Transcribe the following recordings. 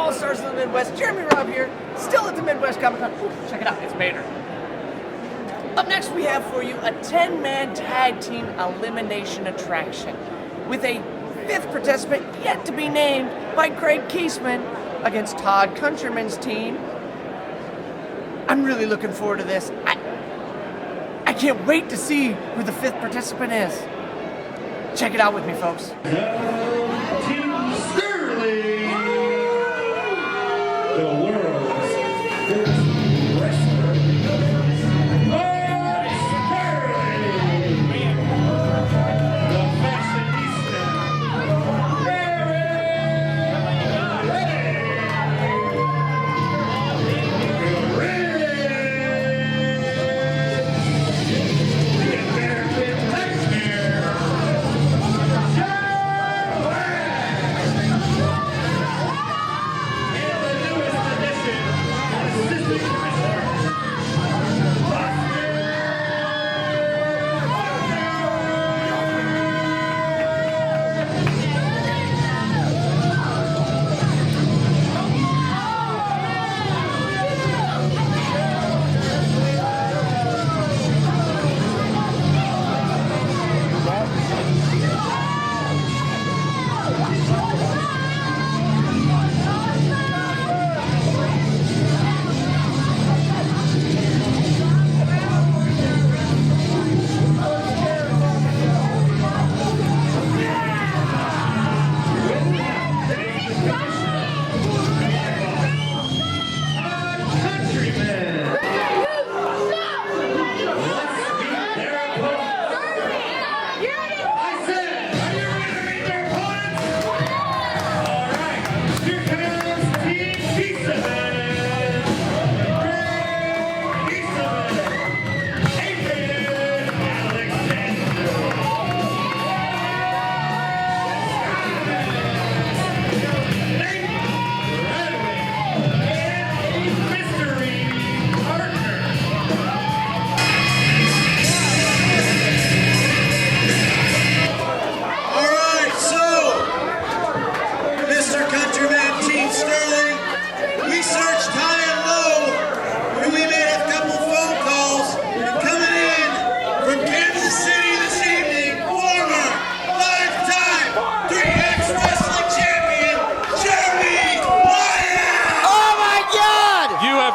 All-Stars of the Midwest. Jeremy Robb here, still at the Midwest Comic Con. Ooh, check it out, it's Vader. Up next, we have for you a 10-man tag team elimination attraction with a 5th participant yet to be named by Team Keesaman against Todd Countryman's team. I'm really looking forward to this. I can't wait to see who the 5th participant is. Check it out with me, folks. Team Sterling, the world's fittest wrestler. The fashionista.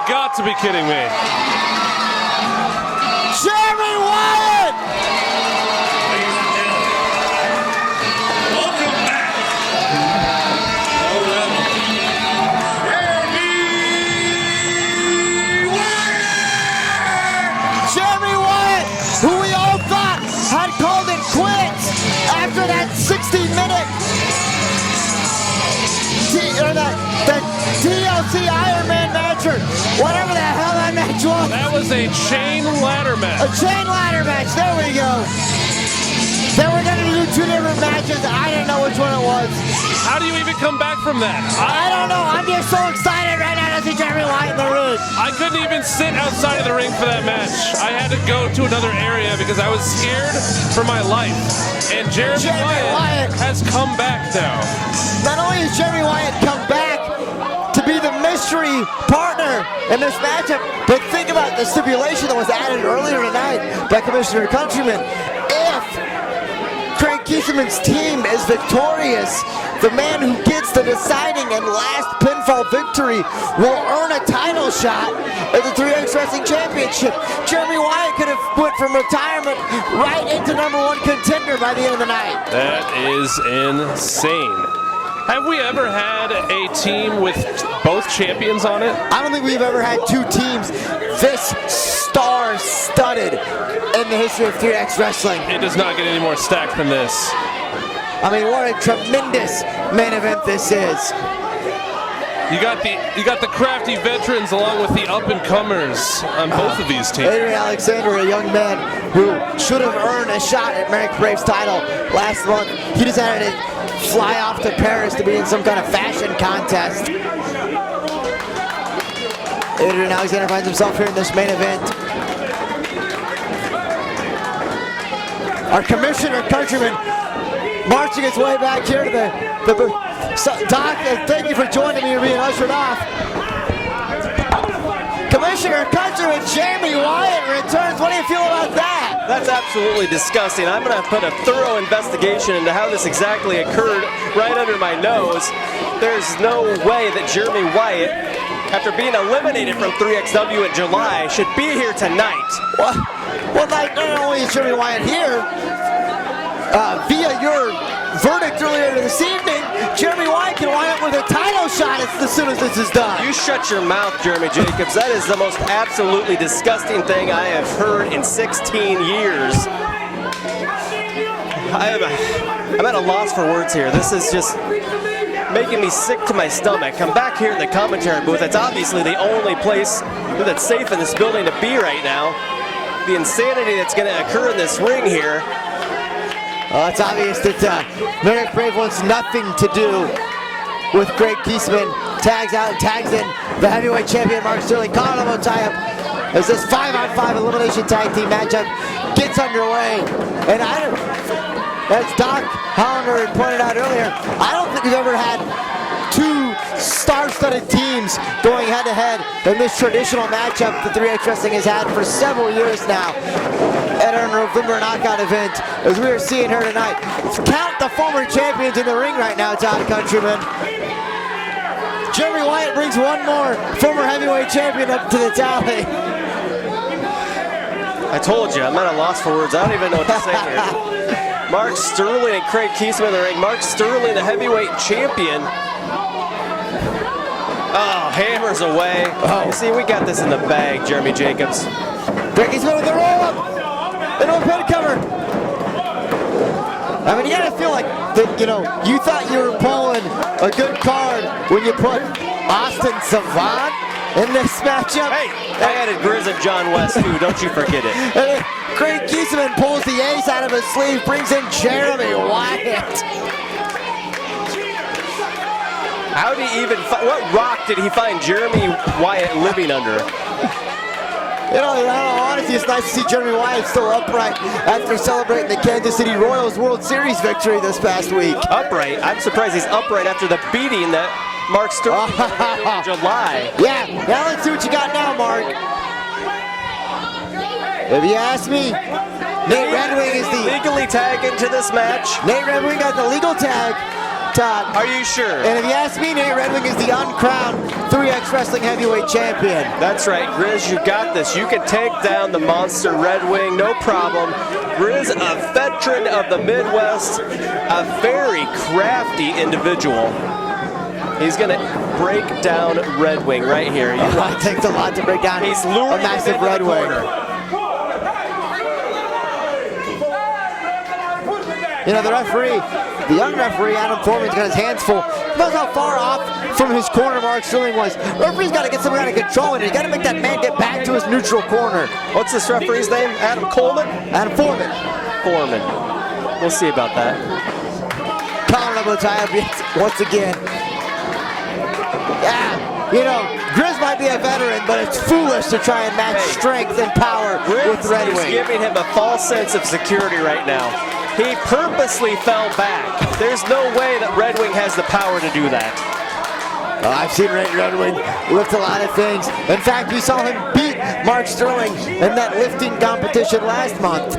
Got to be kidding me. Jeremy Wyatt! Ladies and gentlemen, welcome back. Jeremy Wyatt, who we all thought had called it quits after that 60-minute TLC Iron Man match, or whatever the hell that match was. That was a chain ladder match. A chain ladder match, there we go. They were gonna do 2 different matches. I didn't know which one it was. How do you even come back from that? I don't know, I'm just so excited right now to see Jeremy Wyatt in the ring. I couldn't even sit outside of the ring for that match. I had to go to another area because I was scared for my life. And Jeremy Wyatt has come back now. Not only has Jeremy Wyatt come back to be the mystery partner in this matchup, but think about the stipulation that was added earlier tonight by Commissioner Countryman. If Team Keesaman's team is victorious, the man who gets the deciding and last pinfall victory will earn a title shot at the 3x Wrestling Championship. Jeremy Wyatt could have went from retirement right into #1 contender by the end of the night. That is insane. Have we ever had a team with both champions on it? I don't think we've ever had 2 teams this star-studded in the history of 3x Wrestling. It does not get any more stacked than this. I mean, what a tremendous main event this is. You got the crafty veterans along with the up-and-comers on both of these teams. Adrian Alexander, a young man who should have earned a shot at Merrick Brave's title last month. He decided to fly off to Paris to be in some kind of fashion contest. Adrian Alexander finds himself here in this main event. Our Commissioner Countryman marching its way back here to the booth. So, Doc, thank you for joining me. You're being ushered off. Commissioner Countryman Jeremy Wyatt returns. What do you feel about that? That's absolutely disgusting. I'm going to put a thorough investigation into how this exactly occurred right under my nose. There's no way that Jeremy Wyatt, after being eliminated from 3XW in July, should be here tonight. Well, like, not only is Jeremy Wyatt here, via your verdict earlier this evening, Jeremy Wyatt can wind up with a title shot as soon as this is done. You shut your mouth, Jeremy Jacobs. That is the most absolutely disgusting thing I have heard in 16 years. I'm at a loss for words here. This is just making me sick to my stomach. I'm back here in the commentary booth. It's obviously the only place that's safe in this building to be right now. The insanity that's going to occur in this ring here. It's obvious that Merrick Brave wants nothing to do with Team Keesaman. Tags out and tags in the heavyweight champion Mark Sterling. Collar elbow tie-up as this 5-on-5 elimination tag team matchup gets underway. And as Doc Hollander had pointed out earlier, I don't think we've ever had two star-studded teams going head-to-head in this traditional matchup that 3xwrestling has had for several years now at our November knockout event, as we are seeing her tonight. Count the former champions in the ring right now, Todd Countryman. Jeremy Wyatt brings one more former heavyweight champion up to the tally. I told you, I'm at a loss for words. I don't even know what to say here. Mark Sterling and Team Keesaman in the ring. Mark Sterling, the heavyweight champion. Oh, hammers away. Oh. You see, we got this in the bag, Jeremy Jacobs. Team Keesaman with the roll-up. An open cover. I mean, you gotta feel like that, you know, you thought you were pulling a good card when you put Austin Savant in this matchup. Hey, I added Grizz and John West too, don't you forget it. And Team Keesaman pulls the ace out of his sleeve, brings in Jeremy Wyatt. How did he even, what rock did he find Jeremy Wyatt living under? You know, in all honesty, it's nice to see Jeremy Wyatt still upright after celebrating the Kansas City Royals World Series victory this past week. Upright? I'm surprised he's upright after the beating that Mark Sterling in July. Yeah, now let's see what you got now, Mark. If you ask me, Nate Red Wing is the... legally tag into this match? Nate Red Wing got the legal tag, Todd. Are you sure? And if you ask me, Nate Red Wing is the uncrowned 3xwrestling heavyweight champion. That's right, Grizz, you got this. You can take down the monster Red Wing, no problem. Grizz, a veteran of the Midwest, a very crafty individual. He's gonna break down Red Wing right here. It takes a lot to break down. He's luring a massive Red Wing. You know, the referee, the young referee, Adam Foreman's got his hands full. Knows how far off from his corner Mark Sterling was. Referee's got to get some kind of control in it. He's got to make that man get back to his neutral corner. What's this referee's name? Adam Coleman? Adam Foreman. Foreman. We'll see about that. Collar elbow tie-up once again. Yeah, you know, Grizz might be a veteran, but it's foolish to try and match strength and power with Red Wing. He's giving him a false sense of security right now. He purposely fell back. There's no way that Red Wing has the power to do that. I've seen Red Wing lift a lot of things. In fact, we saw him beat Mark Sterling in that lifting competition last month.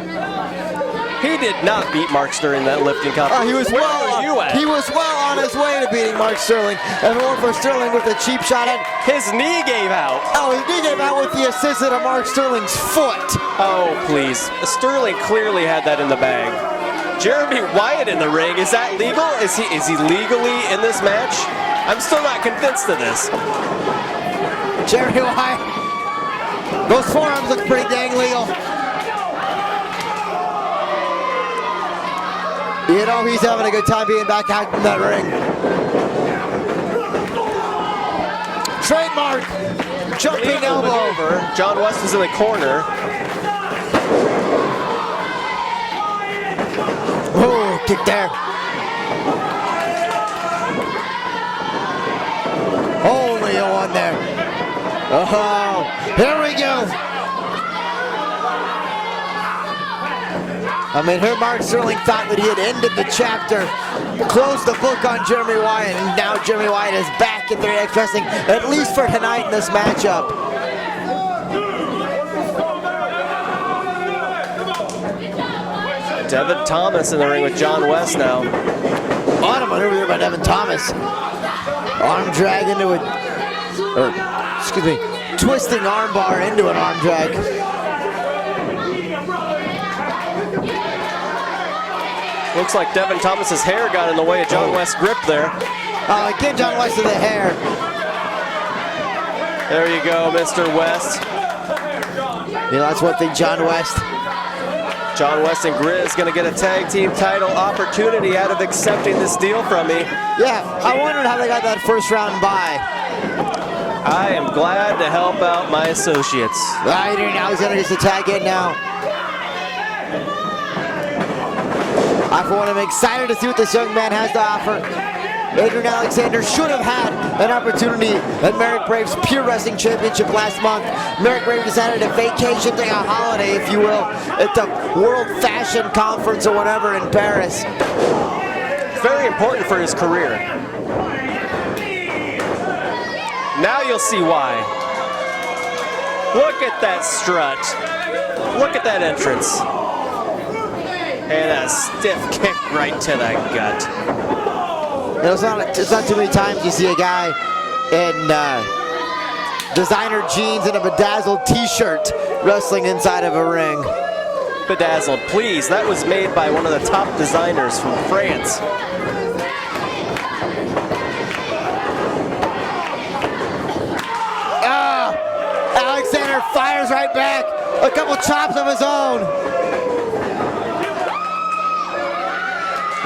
He did not beat Mark Sterling in that lifting competition. He was he was well on his way to beating Mark Sterling. And more for Sterling with a cheap shot at his knee gave out. Oh, his knee gave out with the assist of Mark Sterling's foot. Oh, please. Sterling clearly had that in the bag. Jeremy Wyatt in the ring, is that legal? Is he legally in this match? I'm still not convinced of this. Jeremy Wyatt, those forearms look pretty dang legal. You know he's having a good time being back out in that ring. Trademark jumping elbow. Over. John West was in the corner. Oh, kick there. Only a one there. Oh, here we go. I mean, here Mark Sterling thought that he had ended the chapter, closed the book on Jeremy Wyatt, and now Jeremy Wyatt is back in 3X Wrestling, at least for tonight in this matchup. Devin Thomas in the ring with John West now. On a maneuver there by Devin Thomas. Arm drag into it, or excuse me, twisting arm bar into an arm drag. Looks like Devin Thomas's hair got in the way of John West's grip there. Get John West to the hair. There you go, Mr. West. You know, that's one thing, John West. John West and Grizz gonna get a tag team title opportunity out of accepting this deal from me. Yeah, I wondered how they got that first round bye. I am glad to help out my associates. Adrian Alexander gets to tag in now. I, for one, am excited to see what this young man has to offer. Adrian Alexander should have had an opportunity at Merrick Brave's Pure Wrestling Championship last month. Merrick Brave decided to vacation, take a holiday, if you will, at the World Fashion Conference or whatever in Paris. Very important for his career. Now you'll see why. Look at that strut. Look at that entrance. And a stiff kick right to the gut. It's not too many times you see a guy in designer jeans and a bedazzled t-shirt wrestling inside of a ring. Bedazzled, please. That was made by one of the top designers from France. Alexander fires right back. A couple chops of his own.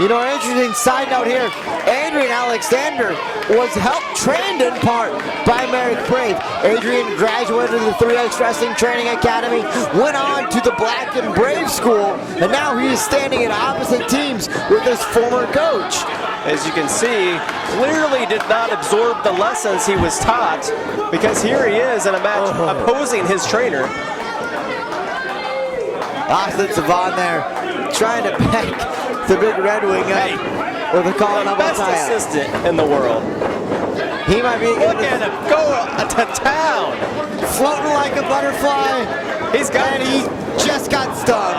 You know, an interesting side note here, Adrian Alexander was trained in part by Merrick Brave. Adrian graduated the 3X Wrestling Training Academy, went on to the Black and Brave School, and now he is standing at opposite teams with his former coach. As you can see, clearly did not absorb the lessons he was taught, because here he is in a match opposing his trainer. Austin Savon there, trying to back the big Red Wing up with a calling up best assistant in the world. He might be. Look at him go to town. Floating like a butterfly. He's got and he just got stung.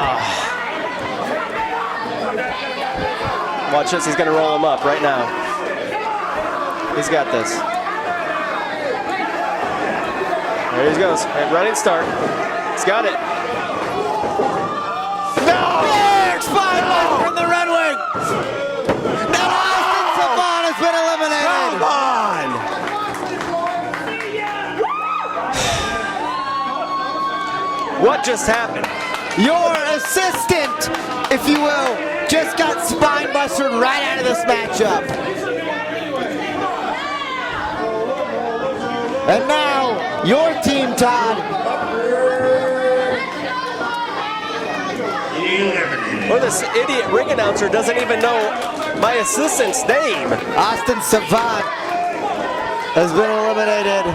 Watch this, he's gonna roll him up right now. He's got this. There he goes, running start. He's got it. No! Big spine lock from the Red Wing. Now Austin Savon has been eliminated. Come on! What just happened? Your assistant, if you will, just got spine busted right out of this matchup. And now, your team, Todd. Or this idiot ring announcer doesn't even know my assistant's name. Austin Savant has been eliminated.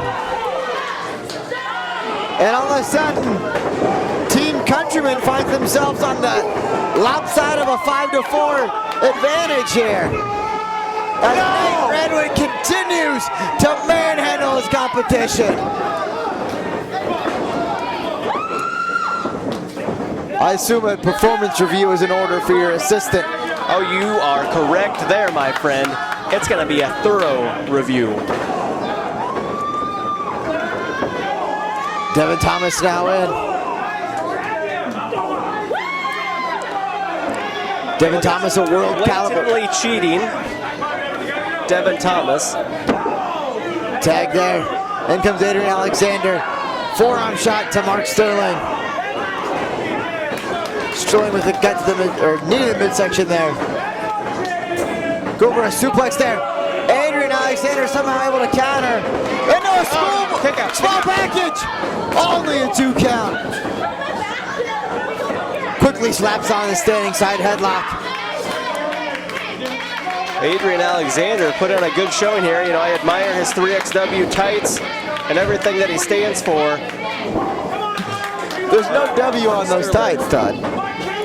And all of a sudden, Team Countryman finds themselves on the lopside of a 5-4 advantage here. As Nate Redwood continues to manhandle his competition. I assume a performance review is in order for your assistant. Oh, you are correct there, my friend. It's going to be a thorough review. Devin Thomas now in. Devin Thomas, a world caliber. Blatantly cheating. Devin Thomas. Tag there. In comes Adrian Alexander. Forearm shot to Mark Sterling. Sterling with the gut to the mid, or knee to the midsection there. Go for a suplex there. Adrian Alexander somehow able to counter. Into a small package. Only a 2 count. Quickly slaps on the standing side headlock. Adrian Alexander put in a good showing here. You know, I admire his 3XW tights and everything that he stands for. There's no W on those tights, Todd.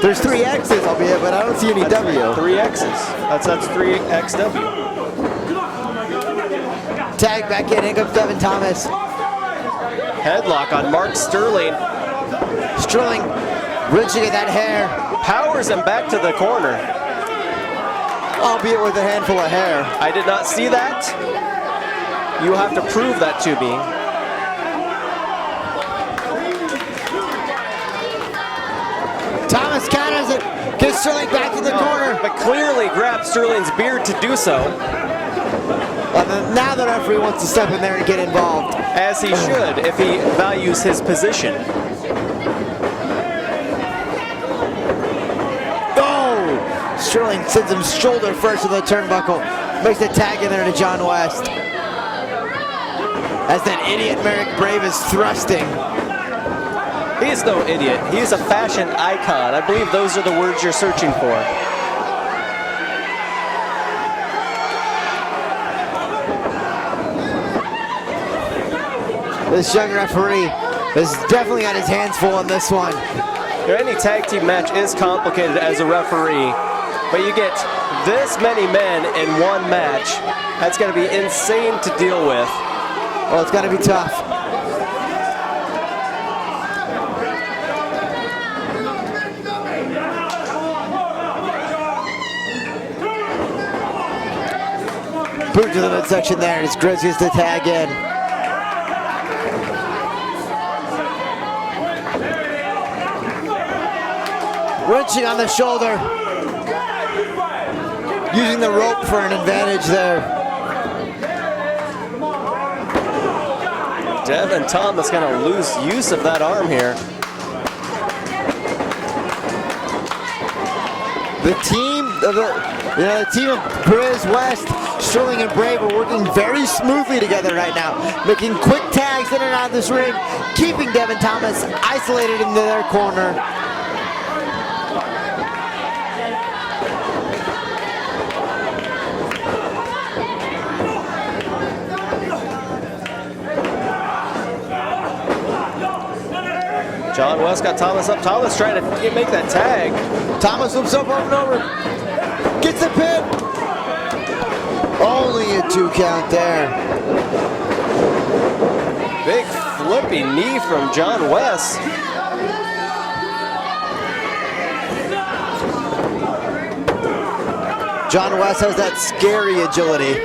There's 3 X's, albeit, but I don't see any W. 3 X's. That's 3XW. Tag back in comes Devin Thomas. Headlock on Mark Sterling. Sterling wrenching at that hair, Powers him back to the corner. albeit with a handful of hair. I did not see that. You have to prove that to me. Thomas counters it, gets Sterling back in the corner. But clearly grabbed Sterling's beard to do so. And then now the referee wants to step in there and get involved. As he should, if he values his position. Oh! Sterling sends him shoulder first to the turnbuckle. Makes the tag in there to John West. As that idiot Merrick Brave is thrusting. He is no idiot. He is a fashion icon. I believe those are the words you're searching for. This young referee has definitely got his hands full on this one. Any tag team match is complicated as a referee, but you get this many men in one match. That's going to be insane to deal with. Well, it's going to be tough. Boot to the midsection there as Grizz gets the tag in. Wrenching on the shoulder. Using the rope for an advantage there. Devin Thomas going to lose use of that arm here. The team of the team of Grizz, West, Sterling, and Brave are working very smoothly together right now, making quick tags in and out of this ring, keeping Devin Thomas isolated into their corner. John West got Thomas up. Thomas trying to make that tag. Thomas flips up over and over. Gets the pin. Only a 2 count there. Big flippy knee from John West. John West has that scary agility.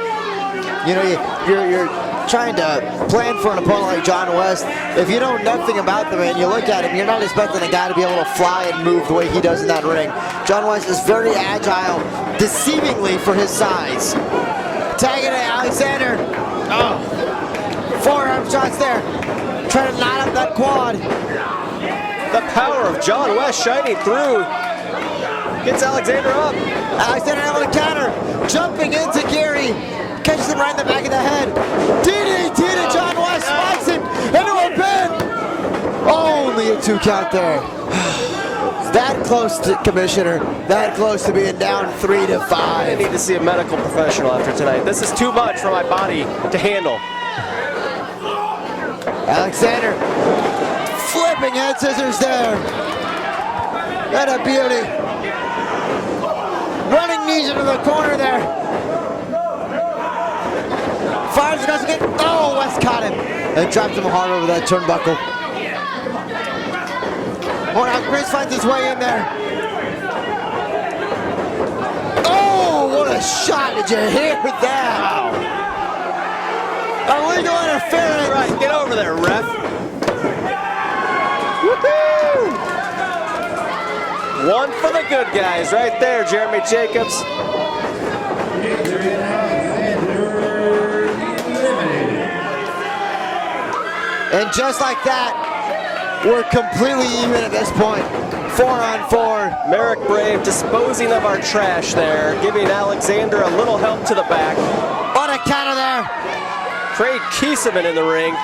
You know, you're trying to plan for an opponent like John West. If you know nothing about the man, you look at him, you're not expecting a guy to be able to fly and move the way he does in that ring. John West is very agile, deceivingly for his size. Tagging it, Alexander. Oh. Forearm shots there. Trying to knot up that quad. The power of John West shining through. Gets Alexander up. Alexander able to counter. Jumping into Gary. Catches him right in the back of the head. DDT to John West. Spikes him into a pin. Only a 2 count there. That close to Commissioner. That close to being down 3-5. I need to see a medical professional after tonight. This is too much for my body to handle. Alexander flipping head scissors there. What a beauty. Running knees into the corner there. Fires across again. Oh, West caught him. And dropped him hard over that turnbuckle. Oh, now Grizz finds his way in there. Oh, what a shot. Did you hear that? Wow. Illegal interference. Right, get over there, ref. Woohoo! One for the good guys right there, Jeremy Jacobs. And just like that, we're completely even at this point. 4-on-4. Merrick Brave disposing of our trash there, giving Alexander a little help to the back. On a counter there. 3 Keesaman in the ring.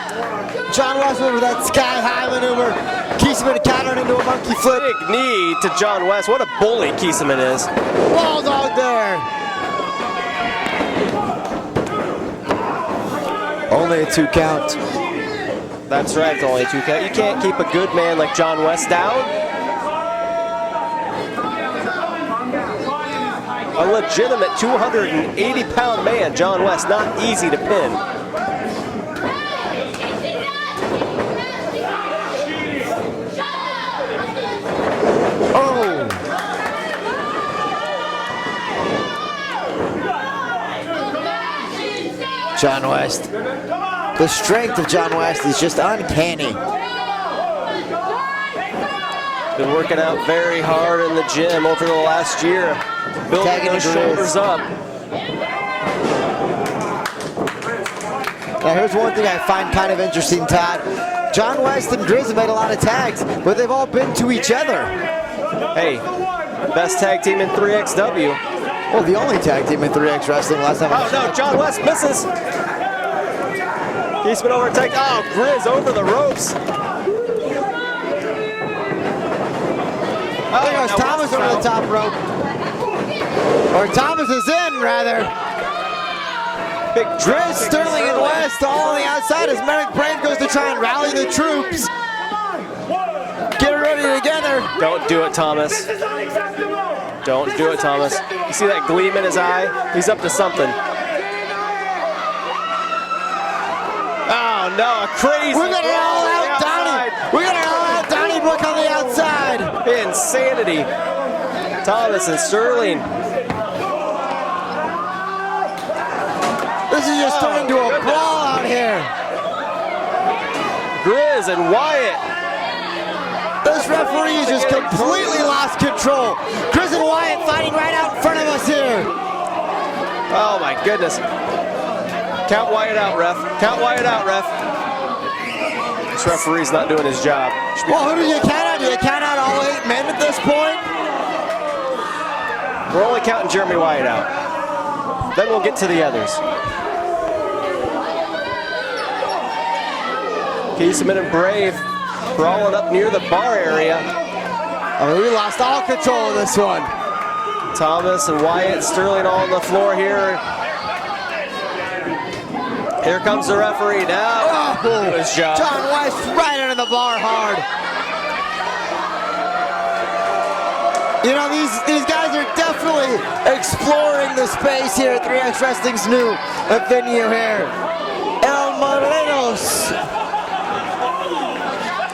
John West with that sky-high maneuver. Keesaman countering into a monkey flip. Big knee to John West. What a bully Keesaman is. Bulldog there. Only a 2 count. That's right, it's only a 2 count. You can't keep a good man like John West down. A legitimate 280-pound man, John West, not easy to pin. Oh! John West. The strength of John West is just uncanny. Been working out very hard in the gym over the last year, building Tagging those the shoulders up. Now here's one thing I find kind of interesting, Todd. John West and Grizz have made a lot of tags, but they've all been to each other. Hey, best tag team in 3xw. Well, the only tag team in 3X Wrestling last time. Oh no, John West misses. He's been overtaken. Oh, Grizz over the ropes. There goes Thomas over the top rope. Or Thomas is in, rather. Big Grizz, Sterling, and West all on the outside as Merrick Brave goes to try and rally the troops. Get ready together. Don't do it, Thomas. Don't do it, Thomas. You see that gleam in his eye? He's up to something. Oh no, a crazy. We're gonna all out Donnie. We're gonna all out Donnie Book on the outside. Insanity. Thomas and Sterling. This is just turning into a brawl out here. Grizz and Wyatt. This referee just completely lost control. Grizz and Wyatt fighting right out in front of us here. Oh my goodness. Count Wyatt out, ref. Count Wyatt out, ref. This referee's not doing his job. Well, who do you count out? Do you count out all 8 men at this point? We're only counting Jeremy Wyatt out. Then we'll get to the others. Keesaman and Brave brawling up near the bar area. I mean, we lost all control of this one. Thomas and Wyatt, Sterling all on the floor here. Here comes the referee now. Oh, Do his job. John West right under the bar hard. You know, these guys are definitely exploring the space here at 3X Wrestling's new venue here. El Morenos.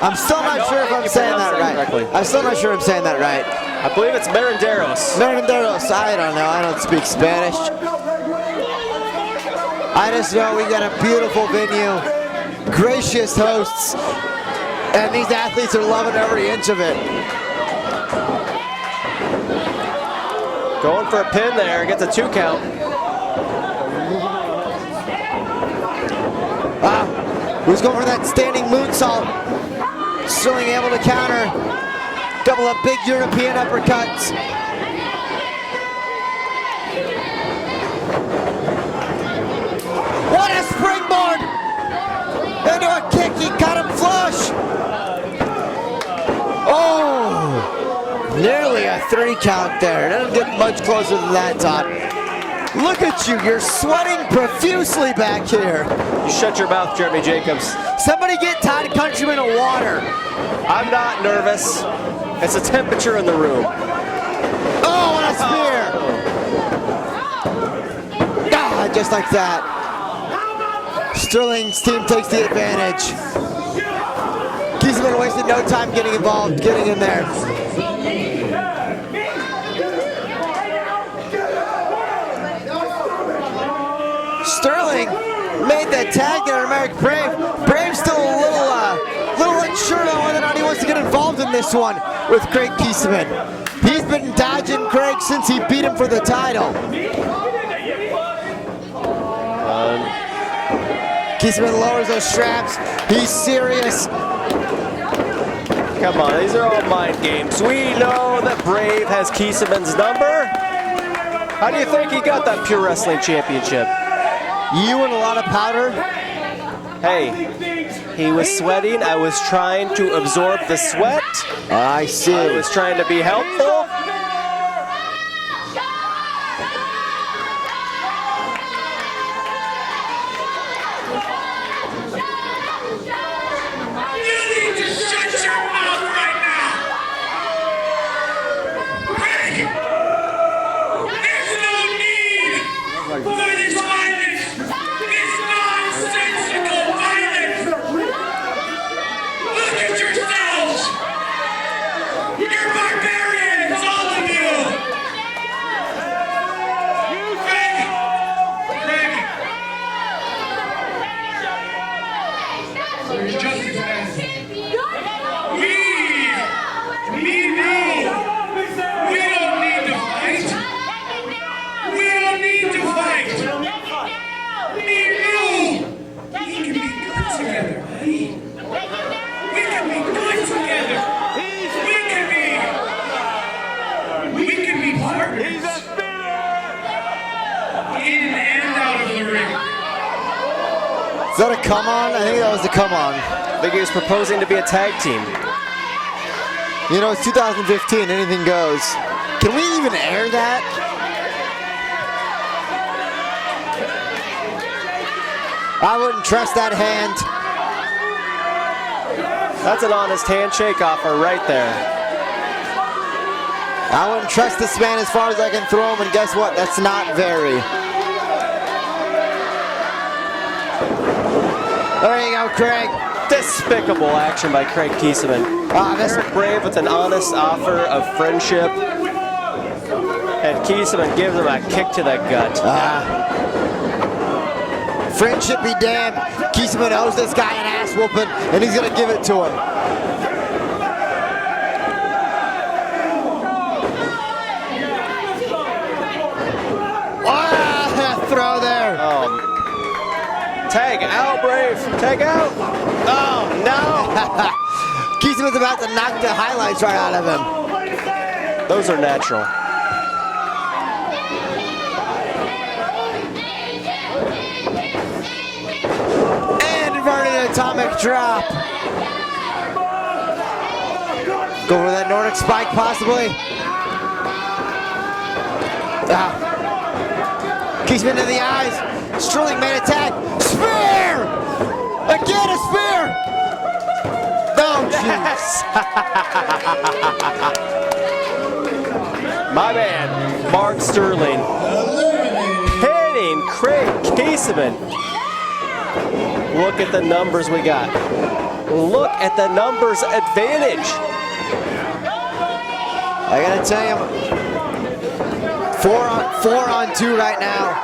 I'm still not sure if I'm saying that right. I'm still not sure I'm saying that right. I believe it's Merenderos. Merenderos, I don't know. I don't speak Spanish. I just know we got a beautiful venue, gracious hosts, and these athletes are loving every inch of it. Going for a pin there, gets a 2 count. Wow, who's going for that standing moonsault? Sterling able to counter. Couple of big European uppercuts. What a springboard! Into a kick, he cut him flush. Oh, nearly a 3 count there. Doesn't get much closer than that, Todd. Look at you, you're sweating profusely back here. You shut your mouth, Jeremy Jacobs. Somebody get Todd Countryman a water. I'm not nervous. It's the temperature in the room. Oh, what a spear! Ah, just like that. Sterling's team takes the advantage. Keesaman wasted no time getting involved, getting in there. Sterling made that tag there, Merrick Brave. Brave's still a little unsure on whether or not he wants to get involved in this one with Craig Keesaman. He's been dodging Craig since he beat him for the title. Keesaman lowers those straps. He's serious. Come on, these are all mind games. We know that Brave has Keesaman's number. How do you think he got that Pure Wrestling Championship? You and a lot of powder? Hey, he was sweating. I was trying to absorb the sweat. I see. I was trying to be helpful. You need to shut your mouth right now! Craig! This is Is that a come on? I think that was a come on. I think he was proposing to be a tag team. You know, it's 2015, anything goes. Can we even air that? I wouldn't trust that hand. That's an honest handshake offer right there. I wouldn't trust this man as far as I can throw him, and guess what? That's not very. There you go, Craig. Despicable action by Craig Keesaman. Eric Brave with an honest offer of friendship. And Keesaman gives him a kick to the gut. Friendship be damned. Keesaman owes this guy an ass whooping, and he's going to give it to him. Throw there. Tag out, Brave. Tag out. Oh, no. Keesaman's about to knock the highlights right out of him. Those are natural. And inverted atomic drop. Go for that Nordic spike, possibly. Keesaman to the eyes. Sterling made attack. Spear! Again, a spear! Oh, jeez. My man, Mark Sterling, pinning Craig Keesaman. Look at the numbers we got. Look at the numbers advantage. I gotta tell you, 4 on 2 right now.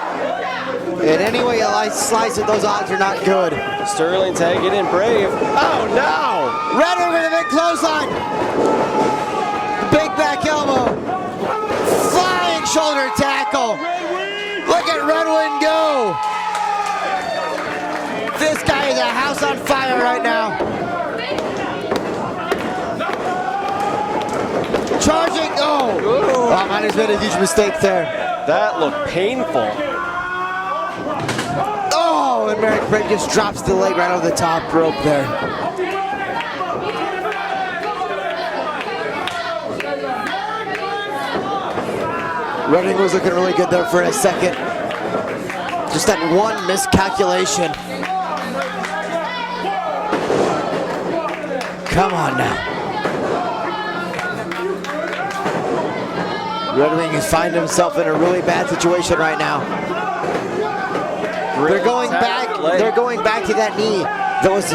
And any way you slice it, those odds are not good. Sterling tagging in Brave. Oh no! Redwing with a big clothesline. Big back elbow. Flying shoulder tackle. Look at Redwing go. This guy is a house on fire right now. Charging. Oh, man has made a huge mistake there. That looked painful. Oh, and Merrick Brave just drops the leg right over the top rope there. Redding was looking really good there for a second. Just that one miscalculation. Come on now. Redding is finding himself in a really bad situation right now. They're going back. They're going back to that knee that was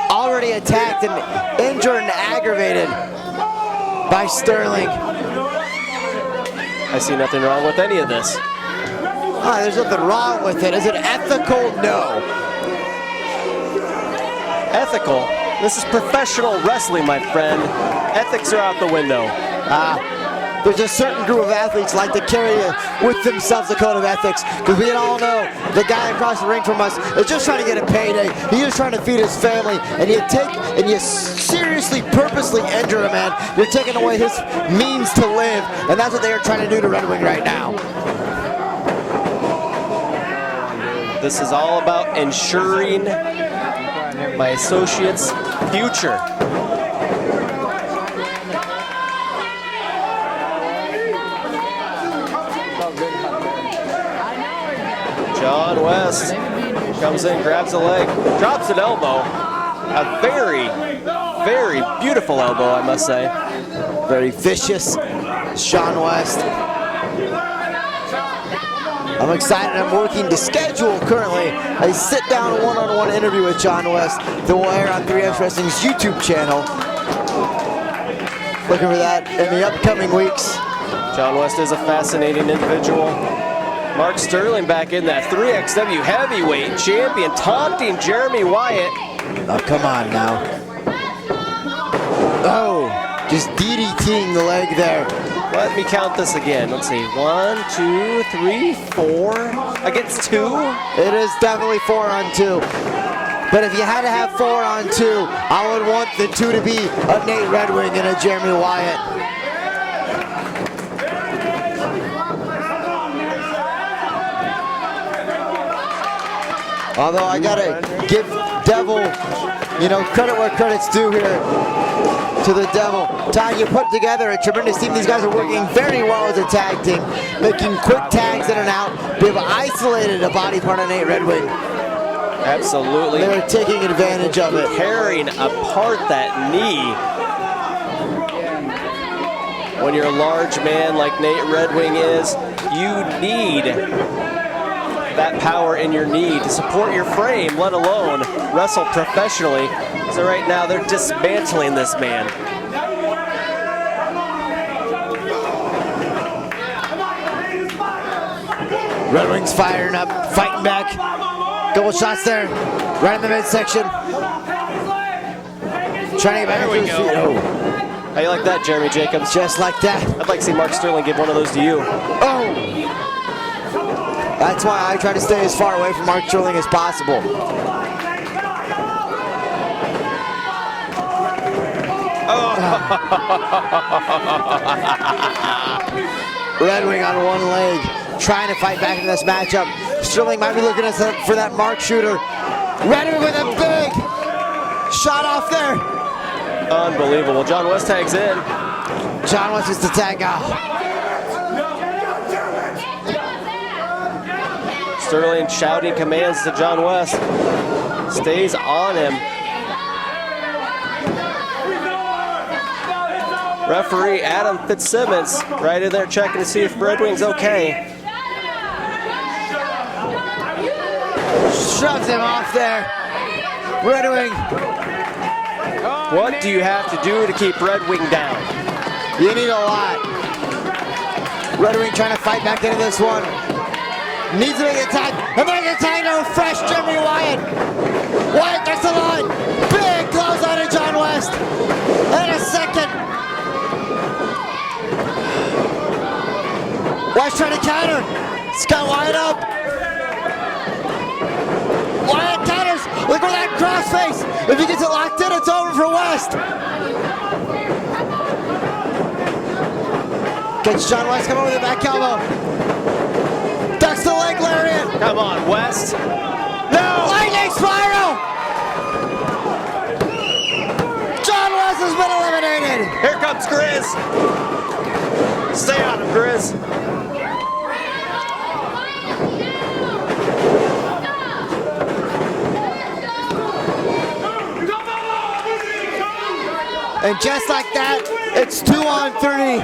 already attacked and injured and aggravated by Sterling. I see nothing wrong with any of this. There's nothing wrong with it. Is it ethical? No. Ethical? This is professional wrestling, my friend. Ethics are out the window. There's a certain group of athletes like to carry with themselves a code of ethics, because we all know the guy across the ring from us is just trying to get a payday. He's just trying to feed his family, and you seriously, purposely injure a man. You're taking away his means to live, and that's what they are trying to do to Redwing right now. This is all about ensuring my associate's future. John West comes in, grabs a leg, drops an elbow. A very, very beautiful elbow, I must say. Very vicious, Sean West. I'm excited. I'm working to schedule currently a sit-down one-on-one interview with John West that will air on 3xwrestling's YouTube channel. Looking for that in the upcoming weeks. John West is a fascinating individual. Mark Sterling back in that 3XW heavyweight champion, taunting Jeremy Wyatt. Oh, come on now. Oh, just DDTing the leg there. Let me count this again. Let's see. 1, 2, 3, 4 against 2. It is definitely 4 on 2. But if you had to have 4 on 2, I would want the 2 to be a Nate Redwing and a Jeremy Wyatt. Although I gotta give Devil, you know, credit where credit's due here to the Devil. Ty, you put together a tremendous team. These guys are working very well as a tag team, making quick tags in and out. They've isolated a body part of Nate Redwing. Absolutely. They're taking advantage of it. Tearing apart that knee. When you're a large man like Nate Redwing is, you need that power in your knee to support your frame, let alone wrestle professionally. So right now they're dismantling this man. Redwing's firing up, fighting back. Couple shots there, right in the midsection. Trying to get back into his feet. Oh. How you like that, Jeremy Jacobs? Just like that. I'd like to see Mark Sterling give one of those to you. Oh! That's why I try to stay as far away from Mark Sterling as possible. Redwing on one leg, trying to fight back in this matchup. Sterling might be looking for that mark shooter. Redwing with a big shot off there. Unbelievable. John West tags in. John West is the tag out. Sterling shouting commands to John West. Stays on him. Referee Adam Fitzsimmons right in there checking to see if Redwing's okay. Shoves him off there. Redwing. What do you have to do to keep Redwing down? You need a lot. Redwing trying to fight back into this one. Needs to make a tag. And make a tag to refresh Jeremy Wyatt. Wyatt gets the line. Big close out of John West. And a second. Wyatt's trying to counter. Scott Wyatt up. Wyatt counters. Look at that crossface. If he gets it locked in, it's over for West. Gets John West coming with a back elbow. Ducks the leg lariat. Come on, West. No! Lightning spiral! John West has been eliminated. Here comes Grizz. Stay on him, Grizz. And just like that, it's 2-on-3.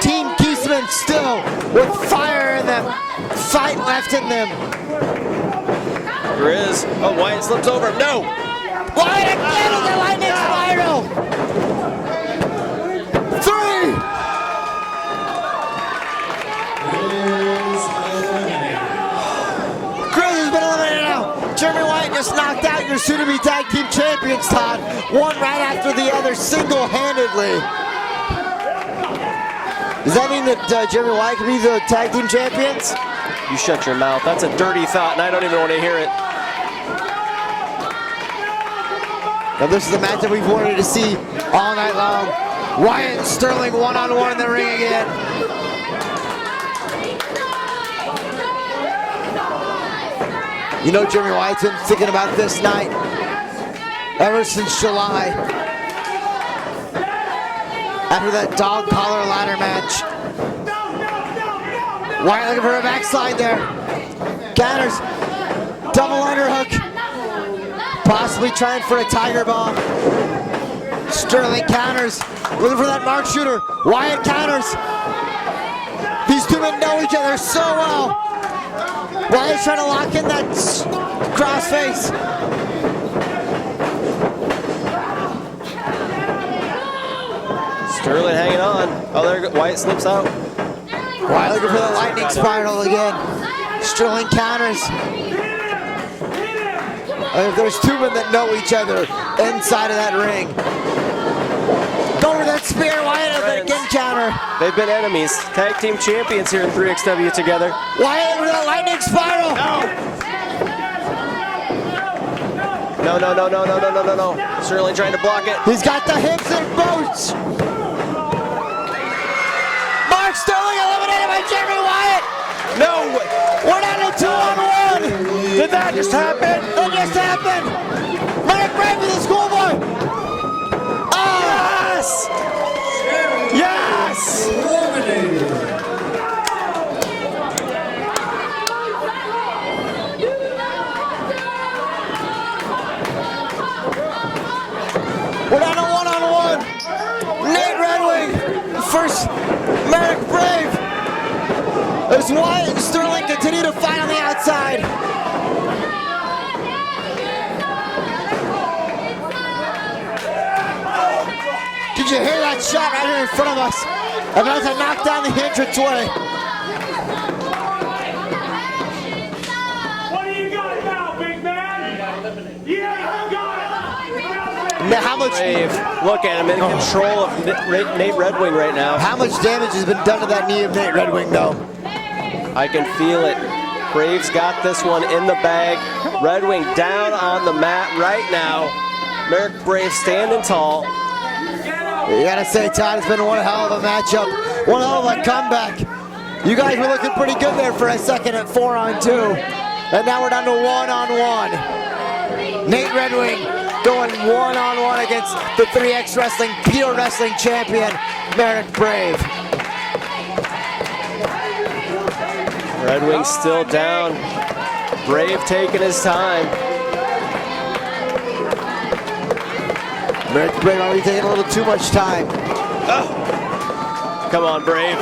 Team Keesaman still with fire in them, fight left in them. Grizz. Oh, Wyatt slips over him. No! Wyatt again with the lightning spiral. 3. Grizz has been eliminated now. Jeremy Wyatt just knocked out your soon-to-be tag team champions, Todd. One right after the other, single-handedly. Does that mean that Jeremy Wyatt can be the tag team champions? You shut your mouth. That's a dirty thought, and I don't even want to hear it. Now this is the match that we've wanted to see all night long. Wyatt and Sterling one-on-one in the ring again. You know Jeremy Wyatt's been thinking about this night ever since July. After that dog collar ladder match. Wyatt looking for a backslide there. Counters. Double underhook. Possibly trying for a tiger bomb. Sterling counters. Looking for that mark shooter. Wyatt counters. These two men know each other so well. Wyatt's trying to lock in that crossface. Sterling hanging on. Oh, there Wyatt slips out. Wyatt looking for the lightning spiral again. Sterling counters. And there's two men that know each other inside of that ring. Go for that spear, Wyatt, and then again counter. They've been enemies. Tag team champions here in 3xW together. Wyatt with a lightning spiral. No. No. Sterling trying to block it. He's got the hips and boots. Mark Sterling eliminated by Jeremy Wyatt. No Did that just happen? That just happened! Medic Brave with the schoolboy! Oh! Yes! Yes! We're down to one-on-one. Nate Redwing, first Medic Brave. As Wyatt and Sterling continue to fight on the outside. Did you hear that shot right here in front of us? About to knock down the entranceway. What do you got now, big man? Yeah, you got it. Now, how much? Brave. Look at him in control of Nate Redwing right now. How much damage has been done to that knee of Nate Redwing, though? I can feel it. Brave's got this one in the bag. Redwing down on the mat right now. Merrick Brave standing tall. You gotta say, Todd, it's been one hell of a matchup. One hell of a comeback. You guys were looking pretty good there for a second at 4-on-2. And now we're down to 1-on-1. Nate Redwing going 1-on-1 against the 3X Wrestling Pure Wrestling Champion, Merrick Brave. Redwing still down. Brave taking his time. Merrick Brave already taking a little too much time. Oh. Come on, Brave.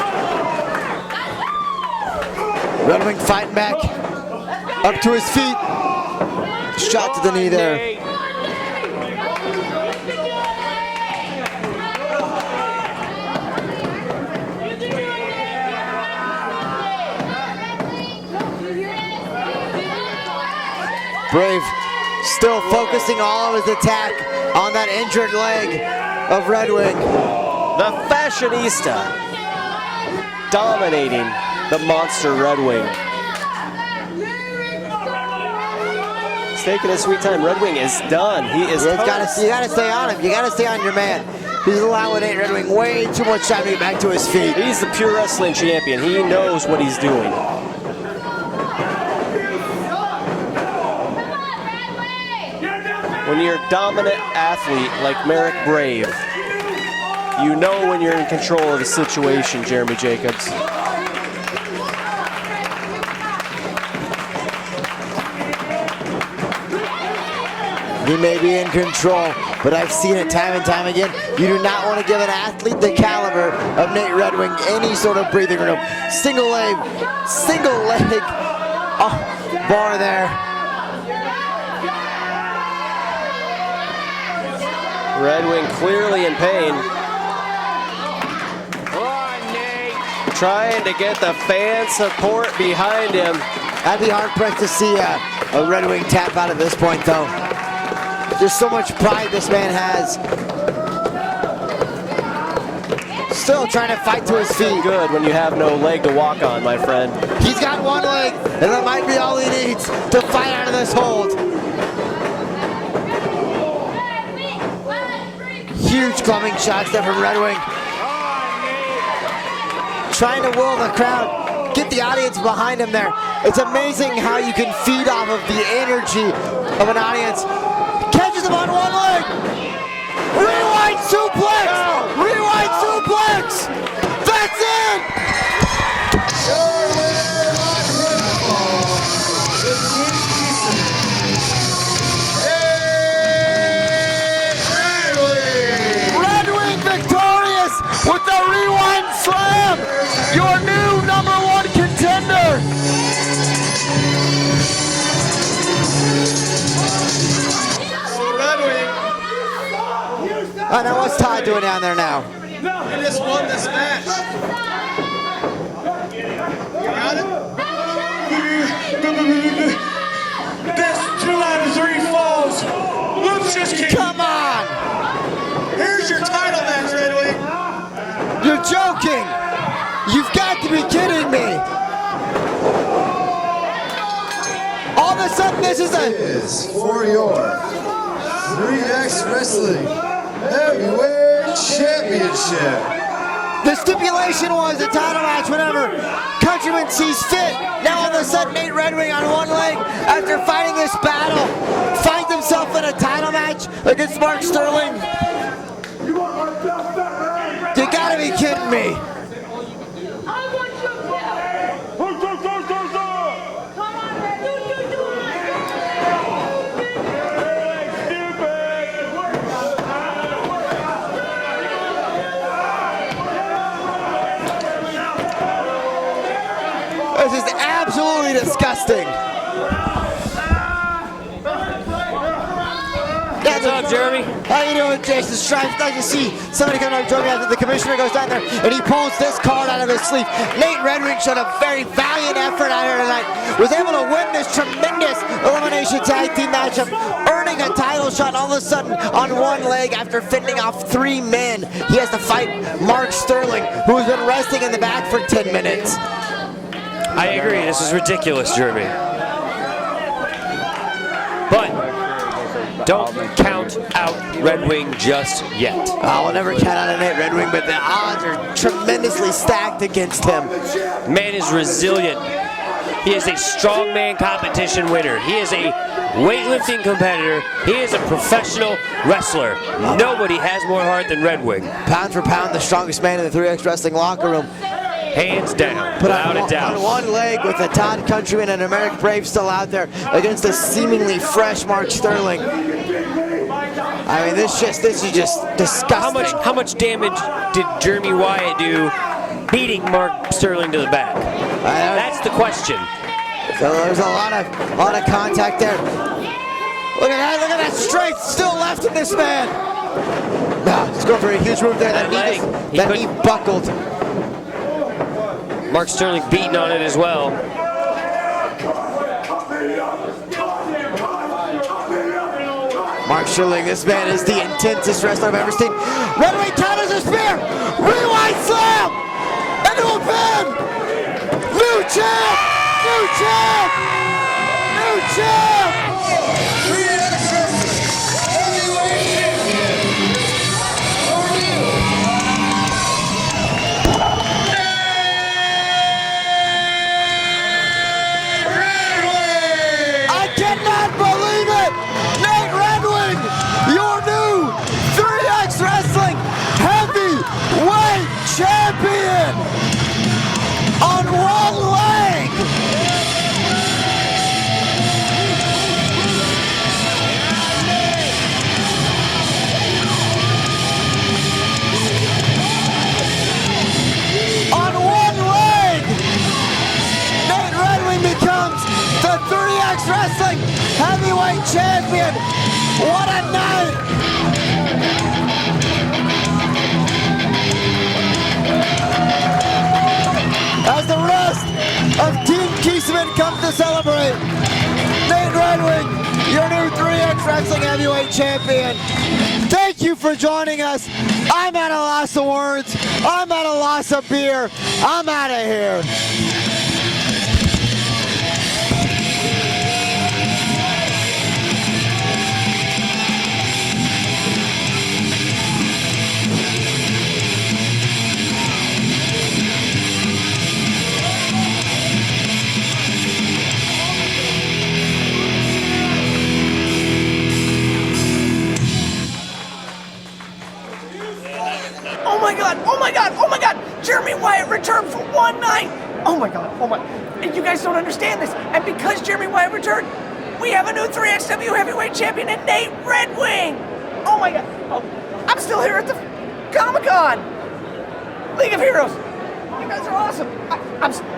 Redwing fighting back. Up to his feet. Shot to the knee there. Brave still focusing all of his attack on that injured leg of Redwing. The fashionista dominating the monster Redwing. He's taking his sweet time. Redwing is done. He is You gotta stay on him. You gotta stay on your man. He's allowing Nate Redwing way too much time to get back to his feet. He's the pure wrestling champion. He knows what he's doing. When you're a dominant athlete like Merrick Brave, you know when you're in control of the situation, Jeremy Jacobs. He may be in control, but I've seen it time and time again. You do not want to give an athlete the caliber of Nate Redwing any sort of breathing room. Single leg bar there. Redwing clearly in pain. Trying to get the fan support behind him. I'd be hard pressed to see a Redwing tap out at this point, though. There's so much pride this man has. Still trying to fight to his feet. Good when you have no leg to walk on, my friend. He's got one leg, and that might be all he needs to fight out of this hold. Huge clubbing shots there from Redwing. Trying to will the crowd, get the audience behind him there. It's amazing how you can feed off of the energy of an audience. Catches him on one leg. Rewind suplex! Rewind suplex! That's it! Redwing victorious with the rewind slam! Your new #1 contender! I know what's Todd doing down there now. He just won this match. You got it? Best 2 out of 3 falls. Let's just keep. Come on! Here's your title match, Redwing. You're joking! You've got to be kidding me! All of a sudden this is Is for your 3X Wrestling Heavyweight Championship. The stipulation was a title match whenever Countryman sees fit. Now all of a sudden Nate Redwing on one leg after after fighting this battle, finds himself in a title match against Mark Sterling? You gotta be kidding me. This is absolutely disgusting. What's up, Jeremy? How you doing, Jason Stripes? Nice to see somebody coming up and join me after the commissioner goes down there and he pulls this card out of his sleeve. Nate Redwing showed a very valiant effort out here tonight. Was able to win this tremendous elimination tag team matchup, earning a title shot all of a sudden on one leg after fending off 3 men. He has to fight Mark Sterling, who has been resting in the back for 10 minutes. I agree, this is ridiculous, Jeremy. But don't count out Red Wing just yet. We'll never count out a Nate Redwing, but the odds are tremendously stacked against him. Man is resilient. He is a strongman competition winner. He is a weightlifting competitor. He is a professional wrestler. Nobody has more heart than Red Wing. Pound for pound, the strongest man in the 3X Wrestling locker room. Hands down, Put without a doubt. On one leg with a Todd Countryman and American Brave still out there against a seemingly fresh Mark Sterling. I mean, this is just disgusting. How much damage did Jeremy Wyatt do beating Mark Sterling to the back? That's the question. So there's a lot of contact there. Look at that strength still left in this man. He's going for a huge move there. That knee buckled. Mark Sterling beating on it as well. Mark Sterling, this man is the intensest wrestler I've ever seen. Redwing counters a spear! Rewind slam! Into a pin! New champ! New champ! New champ! 3X Wrestling Heavyweight Champion. I cannot believe it! Nate Redwing, your new 3X Wrestling Heavyweight Champion! On one leg! On one leg! Nate Redwing becomes the 3X Wrestling Heavyweight Champion! What a night! As the rest of Team Keesaman comes to celebrate, Nate Redwing, your new 3X Wrestling Heavyweight Champion. Thank you for joining us. I'm at a loss of words. I'm at a loss of beer. I'm out of here. Oh my god, oh my god, oh my god! Jeremy Wyatt returned for one night! Oh my god, oh my... And you guys don't understand this. And because Jeremy Wyatt returned, we have a new 3XW Heavyweight Champion in Nate Redwing! Oh my god, oh, I'm still here at the Comic-Con! League of Heroes! You guys are awesome!